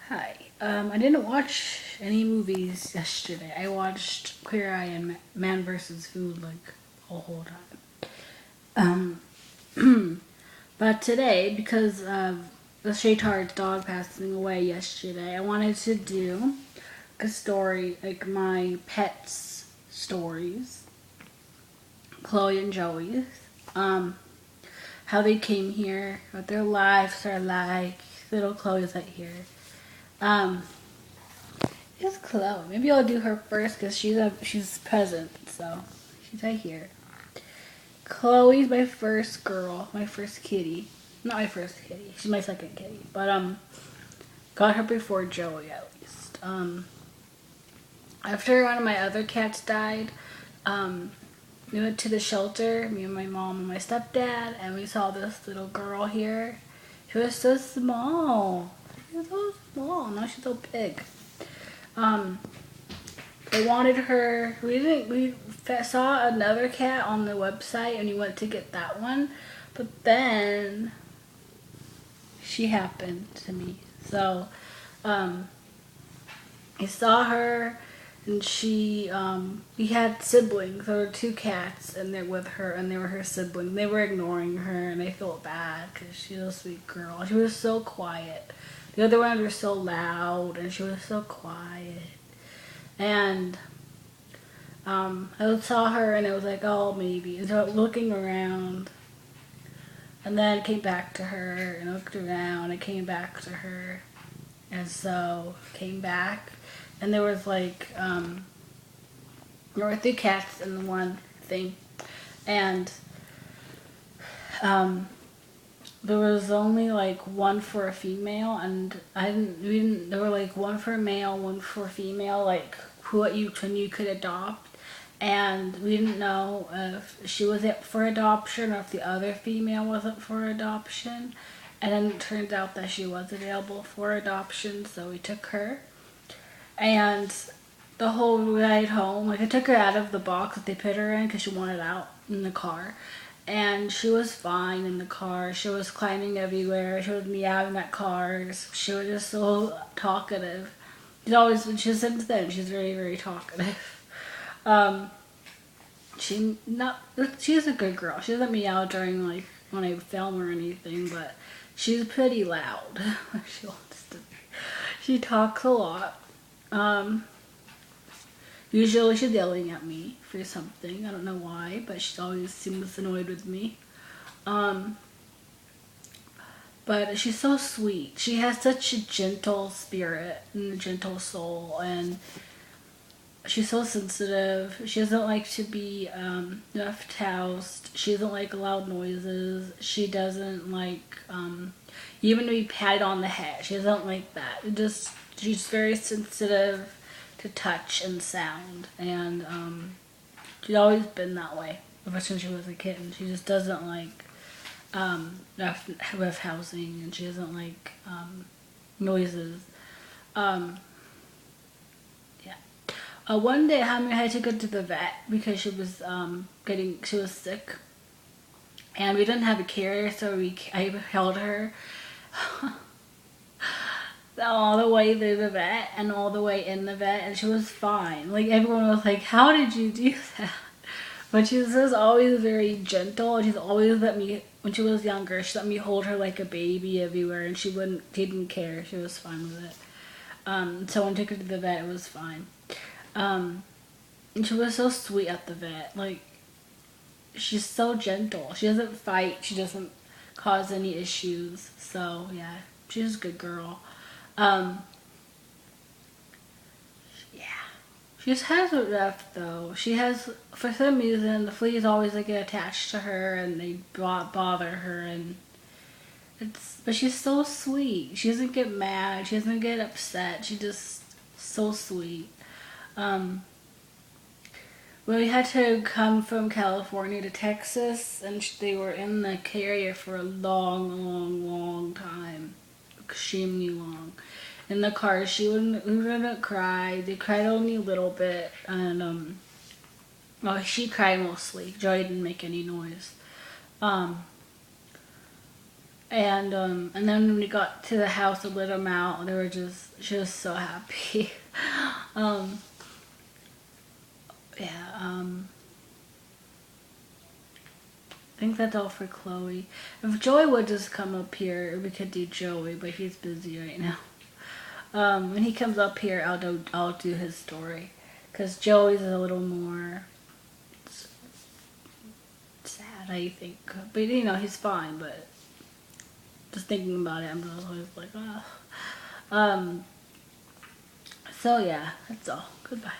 Hi. I didn't watch any movies yesterday. I watched Queer Eye and Man vs. Food like a whole time. But today, because of the Shaytard's dog passing away yesterday, I wanted to do a story, like my pets' stories, Chloe and Joey's, um, how they came here, what their lives are like. Little Chloe's right here. Um, It's Chloe. Maybe I'll do her first because she's present, so she's right here. Chloe's my first girl, my first kitty. Not my first kitty. She's my second kitty, but got her before Joey at least. After one of my other cats died, um, we went to the shelter. Me and my mom and my stepdad, and we saw this little girl here. She was so small. She was so small. Now she's so big. Um, They wanted her. We saw another cat on the website, and we went to get that one, but then she happened to me. So, um, I saw her, and we had siblings. There were two cats, and they're with her, and they were her siblings. They were ignoring her, and I felt bad because she was a sweet girl. She was so quiet. The other ones were so loud, and she was so quiet. And I saw her and it was like, oh, maybe. And so I was looking around, and then came back to her and looked around and came back to her. And so came back, and there was like, there were three cats in one thing. And um, there was only like one for a female, and we didn't, there were like one for a male, one for a female, like when you could adopt. And we didn't know if she was up for adoption or if the other female wasn't for adoption. And then it turned out that she was available for adoption, so we took her. And the whole ride home, like I took her out of the box that they put her in because she wanted out in the car. And she was fine in the car. She was climbing everywhere. She was meowing at cars. She was just so talkative. Since then, she's very, very talkative. Um, she's a good girl. She doesn't meow during like when I film or anything, but she's pretty loud. She wants to. She talks a lot. Um, Usually she's yelling at me for something. I don't know why, but she always seems annoyed with me. Um, but she's so sweet. She has such a gentle spirit and a gentle soul, and she's so sensitive. She doesn't like to be left housed. She doesn't like loud noises. She doesn't like even to be patted on the head. She doesn't like that. She's very sensitive to touch and sound, and she's always been that way ever since she was a kitten. She just doesn't like rough housing, and she doesn't like noises. Um, yeah. One day, I had to go to the vet because she was sick, and we didn't have a carrier, so I held her all the way through the vet and all the way in the vet, and she was fine. Like everyone was like, "How did you do that?" But she was always very gentle, and she's always let me. When she was younger, she let me hold her like a baby everywhere, and she didn't care. She was fine with it. So when I took her to the vet, it was fine. Um, and she was so sweet at the vet. Like she's so gentle. She doesn't fight. She doesn't cause any issues. So yeah, she's a good girl. Um, yeah. She just has it rough though. She has, for some reason, the fleas always like get attached to her and they bother her, and but she's so sweet. She doesn't get mad. She doesn't get upset. She just so sweet. Um, when we had to come from California to Texas, and they were in the carrier for a long, long, long time, extremely long. In the car, we wouldn't cry. They cried only a little bit, and well, she cried mostly. Joy didn't make any noise. Um, And then when we got to the house and let them out, they were just so happy. um, yeah. I think that's all for Chloe. If Joey would just come up here, we could do Joey, but he's busy right now. When he comes up here, I'll do his story, cause Joey's a little more sad, I think. But he's fine. But just thinking about it, I'm just always like, oh. So yeah, that's all. Goodbye.